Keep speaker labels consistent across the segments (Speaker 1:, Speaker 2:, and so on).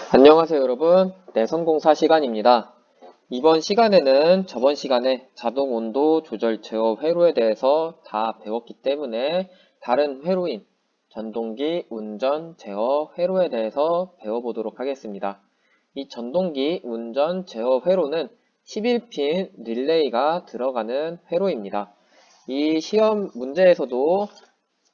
Speaker 1: 안녕하세요 여러분. 내성공사 시간입니다. 이번 시간에는 저번 시간에 자동 온도 조절 제어 회로에 대해서 다 배웠기 때문에 다른 회로인 전동기 운전 제어 회로에 대해서 배워보도록 하겠습니다. 이 전동기 운전 제어 회로는 11핀 릴레이가 들어가는 회로입니다. 이 시험 문제에서도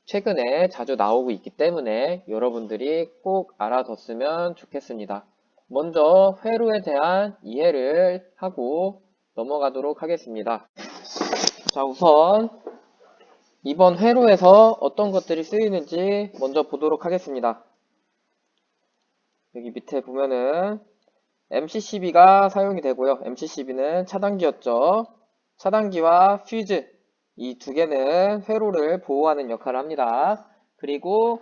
Speaker 1: 최근에 자주 나오고 있기 때문에 여러분들이 꼭 알아뒀으면 좋겠습니다. 먼저 회로에 대한 이해를 하고 넘어가도록 하겠습니다. 자, 우선 이번 회로에서 어떤 것들이 쓰이는지 먼저 보도록 하겠습니다. 여기 밑에 보면은 MCCB가 사용이 되고요. MCCB는 차단기였죠. 차단기와 퓨즈 이 두 개는 회로를 보호하는 역할을 합니다. 그리고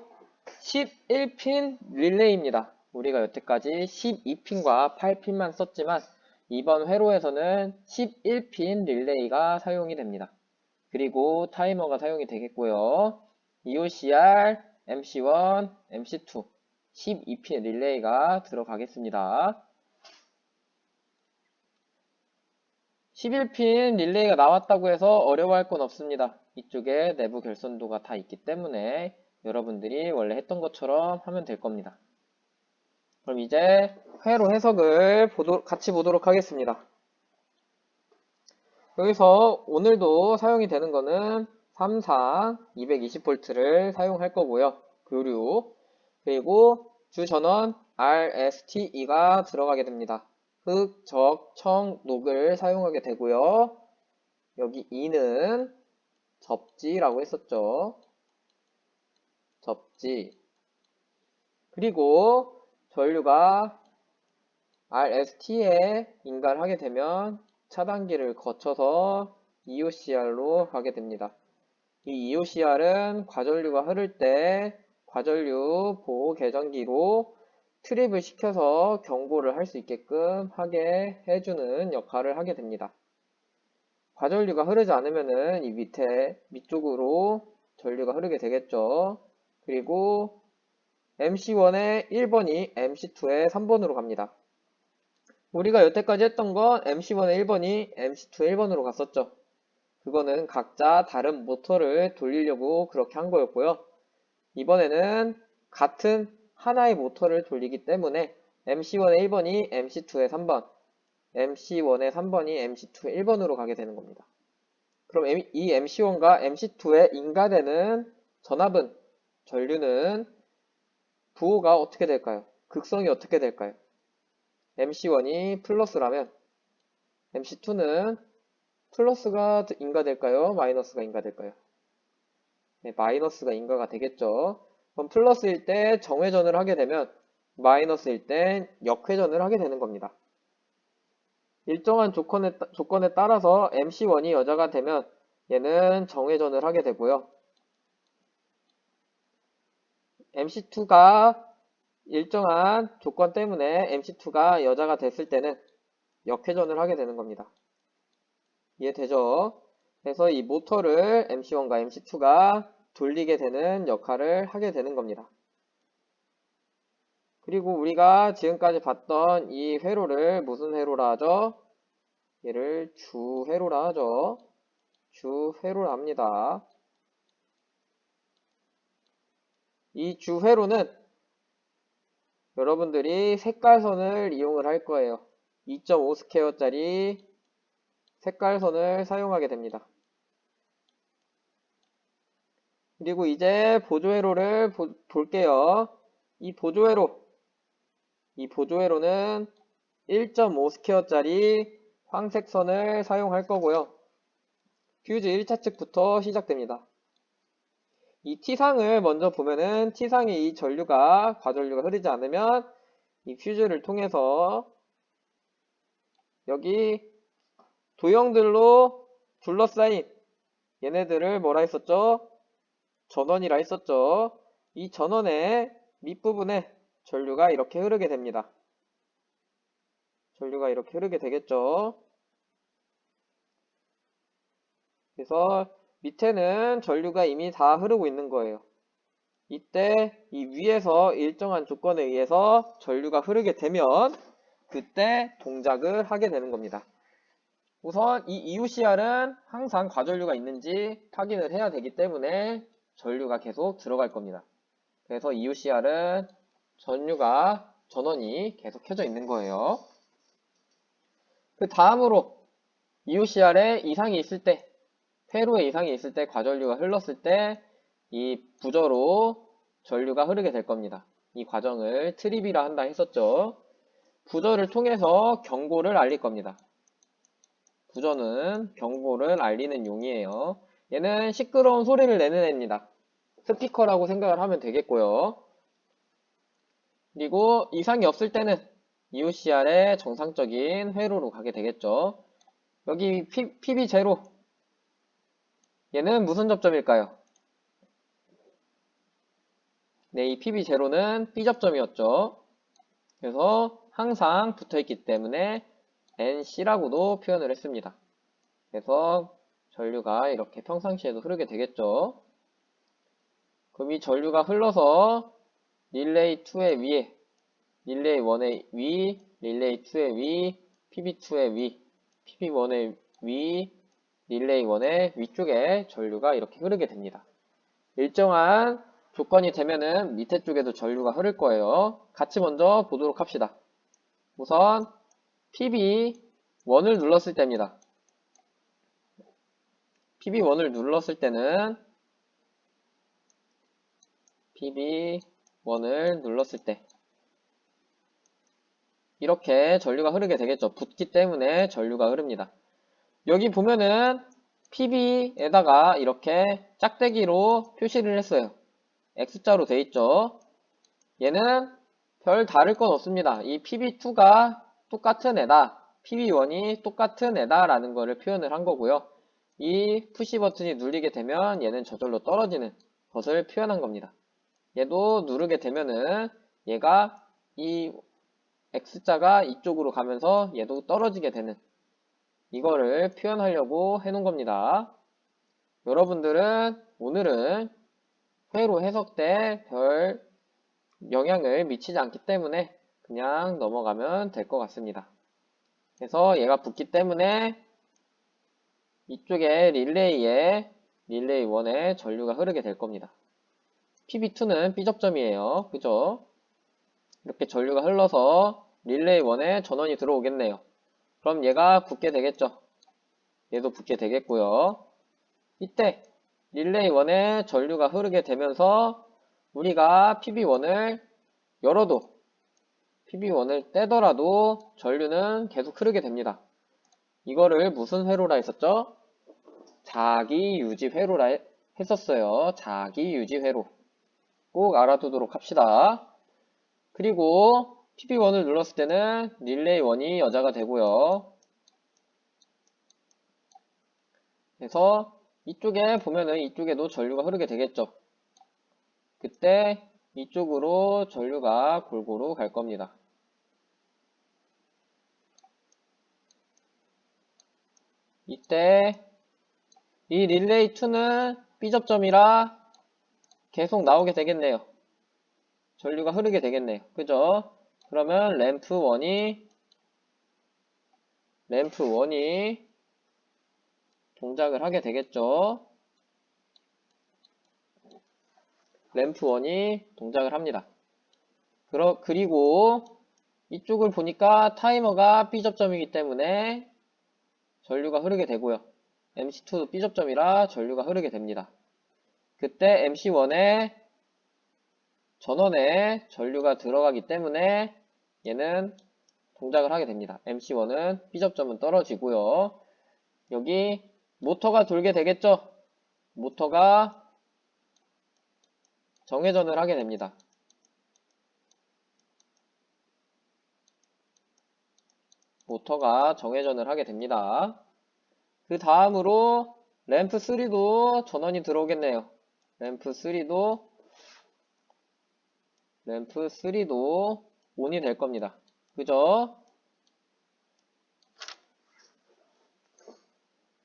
Speaker 1: 11핀 릴레이입니다. 우리가 여태까지 12핀과 8핀만 썼지만 이번 회로에서는 11핀 릴레이가 사용이 됩니다. 그리고 타이머가 사용이 되겠고요. EOCR, MC1, MC2 12핀 릴레이가 들어가겠습니다. 11핀 릴레이가 나왔다고 해서 어려워할 건 없습니다. 이쪽에 내부 결선도가 다 있기 때문에 여러분들이 원래 했던 것처럼 하면 될 겁니다. 그럼 이제 회로 해석을 같이 보도록 하겠습니다. 여기서 오늘도 사용이 되는 거는 3상 220V를 사용할 거고요. 교류 그리고 주전원 RSTE가 들어가게 됩니다. 흑, 적, 청, 녹을 사용하게 되고요. 여기 E는 접지라고 했었죠. 접지. 그리고 전류가 RST에 인가를 하게 되면 차단기를 거쳐서 EOCR로 가게 됩니다. 이 EOCR은 과전류가 흐를 때 과전류 보호 계전기로 트립을 시켜서 경고를 할 수 있게끔 하게 해주는 역할을 하게 됩니다. 과전류가 흐르지 않으면은 이 밑쪽으로 전류가 흐르게 되겠죠. 그리고 MC1의 1번이 MC2의 3번으로 갑니다. 우리가 여태까지 했던 건 MC1의 1번이 MC2의 1번으로 갔었죠. 그거는 각자 다른 모터를 돌리려고 그렇게 한 거였고요. 이번에는 같은 하나의 모터를 돌리기 때문에 MC1의 1번이 MC2의 3번, MC1의 3번이 MC2의 1번으로 가게 되는 겁니다. 그럼 이 MC1과 MC2에 인가되는 전압은, 전류는 부호가 어떻게 될까요? 극성이 어떻게 될까요? MC1이 플러스라면 MC2는 플러스가 인가될까요? 마이너스가 인가될까요? 네, 마이너스가 인가가 되겠죠. 그럼 플러스일 때 정회전을 하게 되면 마이너스일 땐 역회전을 하게 되는 겁니다. 일정한 조건에 따라서 MC1이 여자가 되면 얘는 정회전을 하게 되고요. MC2가 일정한 조건 때문에 MC2가 여자가 됐을 때는 역회전을 하게 되는 겁니다. 이해되죠? 그래서 이 모터를 MC1과 MC2가 돌리게 되는 역할을 하게 되는 겁니다. 그리고 우리가 지금까지 봤던 이 회로를 무슨 회로라 하죠? 얘를 주회로라 하죠. 주회로라 합니다. 이 주회로는 여러분들이 색깔선을 이용을 할 거예요. 2.5 스퀘어짜리 색깔선을 사용하게 됩니다. 그리고 이제 보조회로를 볼게요. 이 보조회로는 1.5 스퀘어짜리 황색선을 사용할 거고요. 퓨즈 1차 측부터 시작됩니다. 이 T상을 먼저 보면은 T상에 이 과전류가 흐르지 않으면 이 퓨즈를 통해서 여기 도형들로 둘러싸인 얘네들을 뭐라 했었죠? 전원이라 했었죠. 이 전원의 밑부분에 전류가 이렇게 흐르게 됩니다. 전류가 이렇게 흐르게 되겠죠. 그래서 밑에는 전류가 이미 다 흐르고 있는 거예요. 이때 이 위에서 일정한 조건에 의해서 전류가 흐르게 되면 그때 동작을 하게 되는 겁니다. 우선 이 EUCR은 항상 과전류가 있는지 확인을 해야 되기 때문에 전류가 계속 들어갈 겁니다. 그래서 EUCR은 전원이 계속 켜져 있는 거예요. 그 다음으로 EUCR에 이상이 있을 때, 회로에 이상이 있을 때, 과전류가 흘렀을 때 이 부저로 전류가 흐르게 될 겁니다. 이 과정을 트립이라 한다 했었죠. 부저를 통해서 경고를 알릴 겁니다. 부저는 경고를 알리는 용이에요. 얘는 시끄러운 소리를 내는 애입니다. 스피커라고 생각을 하면 되겠고요. 그리고 이상이 없을 때는 EUCR의 정상적인 회로로 가게 되겠죠. 여기 PB0 얘는 무슨 접점일까요? 네, 이 PB0는 B접점이었죠. 그래서 항상 붙어있기 때문에 NC라고도 표현을 했습니다. 그래서 전류가 이렇게 평상시에도 흐르게 되겠죠. 그럼 이 전류가 흘러서 릴레이 2의 위에, 릴레이 1의 위, 릴레이 2의 위, PB2의 위, PB1의 위, 릴레이 1의 위쪽에 전류가 이렇게 흐르게 됩니다. 일정한 조건이 되면은 밑에 쪽에도 전류가 흐를 거예요. 같이 먼저 보도록 합시다. 우선 PB1을 눌렀을 때입니다. PB1을 눌렀을 때는 PB1을 눌렀을 때 이렇게 전류가 흐르게 되겠죠. 붙기 때문에 전류가 흐릅니다. 여기 보면은 PB에다가 이렇게 짝대기로 표시를 했어요. X자로 돼 있죠. 얘는 별 다를 건 없습니다. 이 PB2가 똑같은 애다. PB1이 똑같은 애다 라는 거를 표현을 한 거고요. 이 푸시 버튼이 눌리게 되면 얘는 저절로 떨어지는 것을 표현한 겁니다. 얘도 누르게 되면은 얘가 이 X자가 이쪽으로 가면서 얘도 떨어지게 되는 이거를 표현하려고 해놓은 겁니다. 여러분들은 오늘은 회로 해석 때 별 영향을 미치지 않기 때문에 그냥 넘어가면 될 것 같습니다. 그래서 얘가 붙기 때문에 이쪽에 릴레이 1에 전류가 흐르게 될 겁니다. PB2는 B접점이에요. 그죠? 이렇게 전류가 흘러서 릴레이 1에 전원이 들어오겠네요. 그럼 얘가 붙게 되겠죠. 얘도 붙게 되겠고요. 이때 릴레이 1에 전류가 흐르게 되면서 우리가 PB1을 열어도 PB1을 떼더라도 전류는 계속 흐르게 됩니다. 이거를 무슨 회로라 했었죠? 자기 유지 회로라 했었어요. 자기 유지 회로. 꼭 알아두도록 합시다. 그리고 PB1을 눌렀을 때는 릴레이 1이 여자가 되고요. 그래서 이쪽에 보면은 이쪽에도 전류가 흐르게 되겠죠. 그때 이쪽으로 전류가 골고루 갈 겁니다. 이때 이 릴레이 2는 B접점이라 계속 나오게 되겠네요. 전류가 흐르게 되겠네요. 그죠? 그러면 램프1이 동작을 하게 되겠죠. 램프1이 동작을 합니다. 그리고 이쪽을 보니까 타이머가 B접점이기 때문에 전류가 흐르게 되고요. MC2도 B접점이라 전류가 흐르게 됩니다. 그때 MC1에 전원에 전류가 들어가기 때문에 얘는 동작을 하게 됩니다. MC1은 B접점은 떨어지고요. 여기 모터가 돌게 되겠죠? 모터가 정회전을 하게 됩니다. 모터가 정회전을 하게 됩니다. 그 다음으로 램프 3도 전원이 들어오겠네요. 램프 3도 ON이 될 겁니다. 그죠?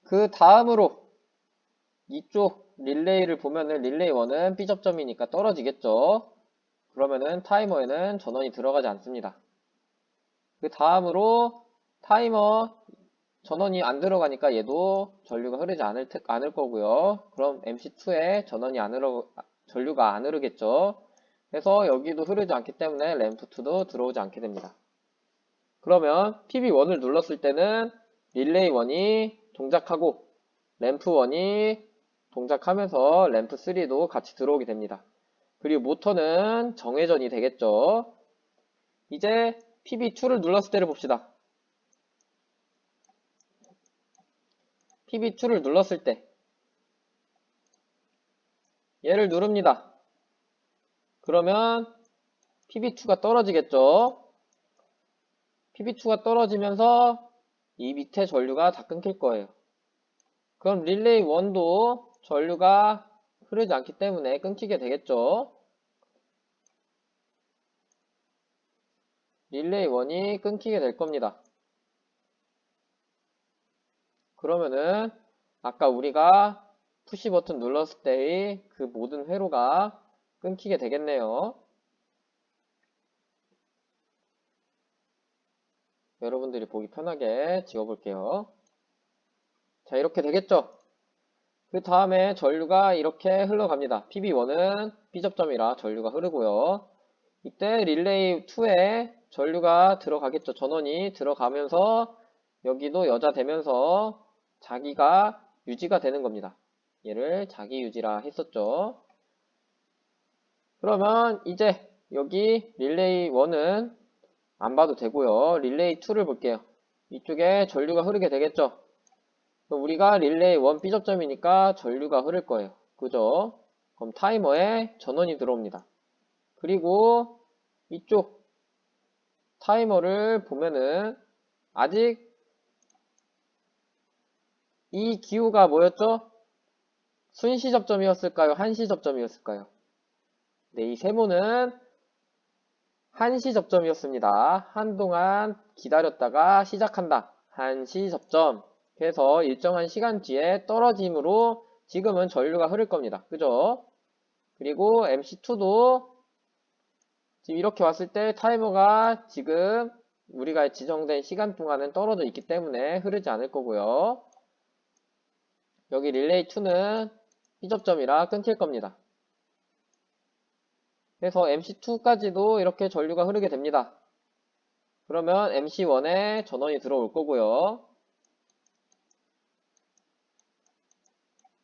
Speaker 1: 그 다음으로 이쪽 릴레이를 보면은 릴레이 1은 B접점이니까 떨어지겠죠. 그러면은 타이머에는 전원이 들어가지 않습니다. 그 다음으로 타이머 전원이 안 들어가니까 얘도 전류가 흐르지 않을 거고요. 그럼 MC2에 전류가 안 흐르겠죠. 그래서 여기도 흐르지 않기 때문에 램프2도 들어오지 않게 됩니다. 그러면 PB1을 눌렀을 때는 릴레이 1이 동작하고 램프 1이 동작하면서 램프 3도 같이 들어오게 됩니다. 그리고 모터는 정회전이 되겠죠. 이제 PB2를 눌렀을 때를 봅시다. PB2를 눌렀을 때 얘를 누릅니다. 그러면 PB2가 떨어지겠죠. PB2가 떨어지면서 이 밑에 전류가 다 끊길 거예요. 그럼 릴레이 1도 전류가 흐르지 않기 때문에 끊기게 되겠죠. 릴레이 1이 끊기게 될 겁니다. 그러면은 아까 우리가 푸시 버튼 눌렀을 때의 그 모든 회로가 끊기게 되겠네요. 여러분들이 보기 편하게 지워볼게요. 자, 이렇게 되겠죠? 그 다음에 전류가 이렇게 흘러갑니다. PB1은 B접점이라 전류가 흐르고요. 이때 릴레이 2에 전류가 들어가겠죠. 전원이 들어가면서 여기도 여자 되면서 자기가 유지가 되는 겁니다. 얘를 자기 유지라 했었죠. 그러면 이제 여기 릴레이 1은 안 봐도 되고요. 릴레이 2를 볼게요. 이쪽에 전류가 흐르게 되겠죠. 우리가 릴레이 1 B접점이니까 전류가 흐를 거예요. 그죠? 그럼 타이머에 전원이 들어옵니다. 그리고 이쪽 타이머를 보면은 아직 이 기호가 뭐였죠? 순시 접점이었을까요? 한시 접점이었을까요? 네, 이 세모는 한시 접점이었습니다. 한동안 기다렸다가 시작한다. 한시 접점. 그래서 일정한 시간 뒤에 떨어짐으로 지금은 전류가 흐를 겁니다. 그죠? 그리고 MC2도 지금 이렇게 왔을 때 타이머가 지금 우리가 지정된 시간 동안은 떨어져 있기 때문에 흐르지 않을 거고요. 여기 릴레이 2는 B접점이라 끊길 겁니다. 그래서 MC2까지도 이렇게 전류가 흐르게 됩니다. 그러면 MC1에 전원이 들어올 거고요.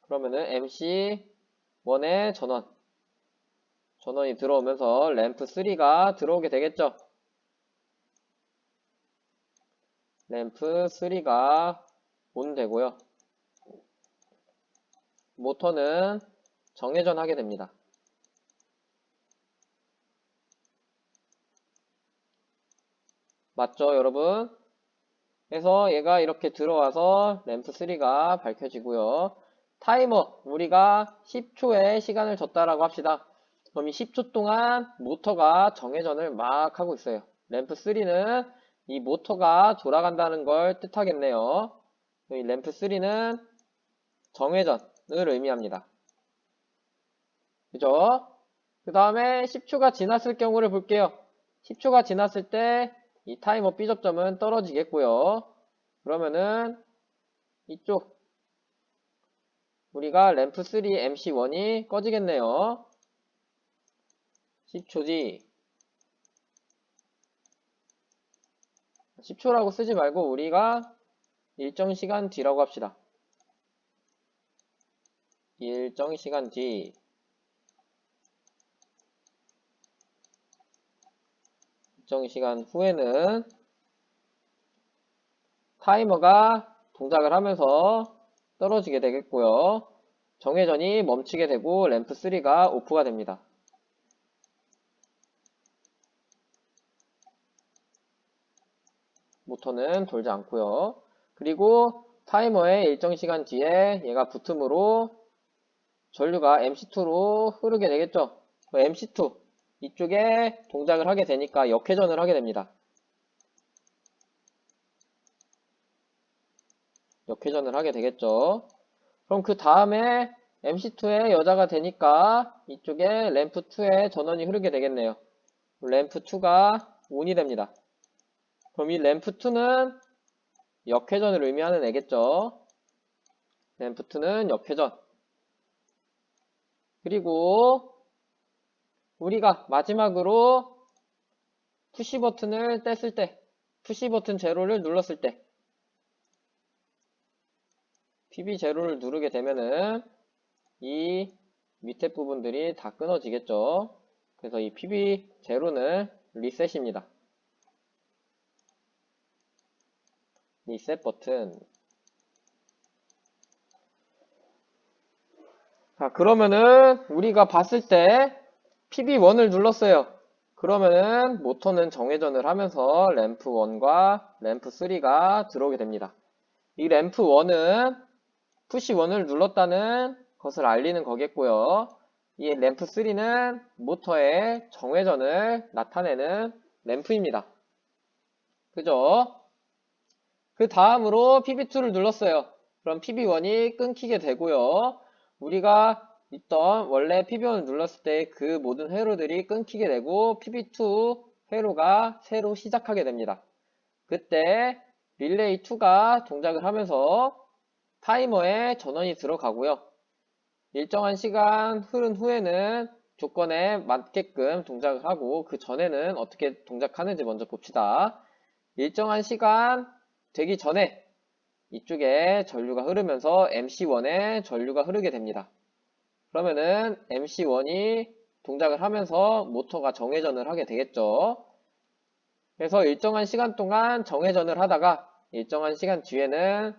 Speaker 1: 그러면은 MC1에 전원이 들어오면서 램프 3가 들어오게 되겠죠. 램프 3가 온 되고요. 모터는 정회전 하게 됩니다. 맞죠, 여러분? 그래서 얘가 이렇게 들어와서 램프 3가 밝혀지고요. 타이머, 우리가 10초의 시간을 줬다라고 합시다. 그럼 이 10초 동안 모터가 정회전을 막 하고 있어요. 램프 3는 이 모터가 돌아간다는 걸 뜻하겠네요. 이 램프 3는 정회전을 의미합니다. 그죠? 그 다음에 10초가 지났을 경우를 볼게요. 10초가 지났을 때 이 타이머 B접점은 떨어지겠고요. 그러면은 이쪽 우리가 램프 3 MC1이 꺼지겠네요. 10초 뒤 10초라고 쓰지 말고 우리가 일정 시간 뒤라고 합시다. 일정 시간 뒤 일정 시간 후에는 타이머가 동작을 하면서 떨어지게 되겠고요. 정회전이 멈추게 되고 램프 3가 오프가 됩니다. 모터는 돌지 않고요. 그리고 타이머의 일정 시간 뒤에 얘가 붙음으로 전류가 MC2로 흐르게 되겠죠. MC2 이쪽에 동작을 하게 되니까 역회전을 하게 됩니다. 역회전을 하게 되겠죠. 그럼 그 다음에 MC2의 여자가 되니까 이쪽에 램프2의 전원이 흐르게 되겠네요. 램프2가 ON이 됩니다. 그럼 이 램프2는 역회전을 의미하는 애겠죠. 램프2는 역회전. 그리고 우리가 마지막으로 푸시 버튼을 뗐을 때, 푸시 버튼 제로를 눌렀을 때, PB 제로를 누르게 되면은 이 밑에 부분들이 다 끊어지겠죠. 그래서 이 PB 제로는 리셋입니다. 리셋 버튼. 자, 그러면은 우리가 봤을 때 PB1을 눌렀어요. 그러면은 모터는 정회전을 하면서 램프 1과 램프 3가 들어오게 됩니다. 이 램프 1은 푸시 1을 눌렀다는 것을 알리는 거겠고요. 이 램프 3는 모터의 정회전을 나타내는 램프입니다. 그죠? 그 다음으로 PB2를 눌렀어요. 그럼 PB1이 끊기게 되고요. 우리가 있던 원래 PB1을 눌렀을 때 그 모든 회로들이 끊기게 되고 PB2 회로가 새로 시작하게 됩니다. 그때 릴레이2가 동작을 하면서 타이머에 전원이 들어가고요. 일정한 시간 흐른 후에는 조건에 맞게끔 동작을 하고 그 전에는 어떻게 동작하는지 먼저 봅시다. 일정한 시간 되기 전에 이쪽에 전류가 흐르면서 MC1에 전류가 흐르게 됩니다. 그러면은 MC1이 동작을 하면서 모터가 정회전을 하게 되겠죠. 그래서 일정한 시간 동안 정회전을 하다가 일정한 시간 뒤에는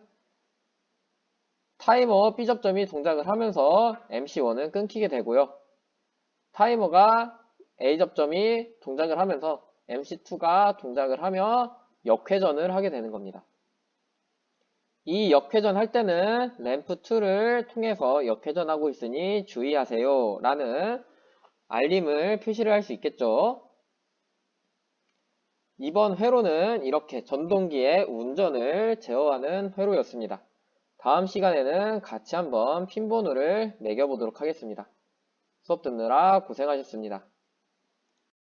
Speaker 1: 타이머 B접점이 동작을 하면서 MC1은 끊기게 되고요. 타이머가 A접점이 동작을 하면서 MC2가 동작을 하며 역회전을 하게 되는 겁니다. 이 역회전 할 때는 램프2를 통해서 역회전하고 있으니 주의하세요 라는 알림을 표시를 할 수 있겠죠. 이번 회로는 이렇게 전동기의 운전을 제어하는 회로였습니다. 다음 시간에는 같이 한번 핀번호를 매겨보도록 하겠습니다. 수업 듣느라 고생하셨습니다.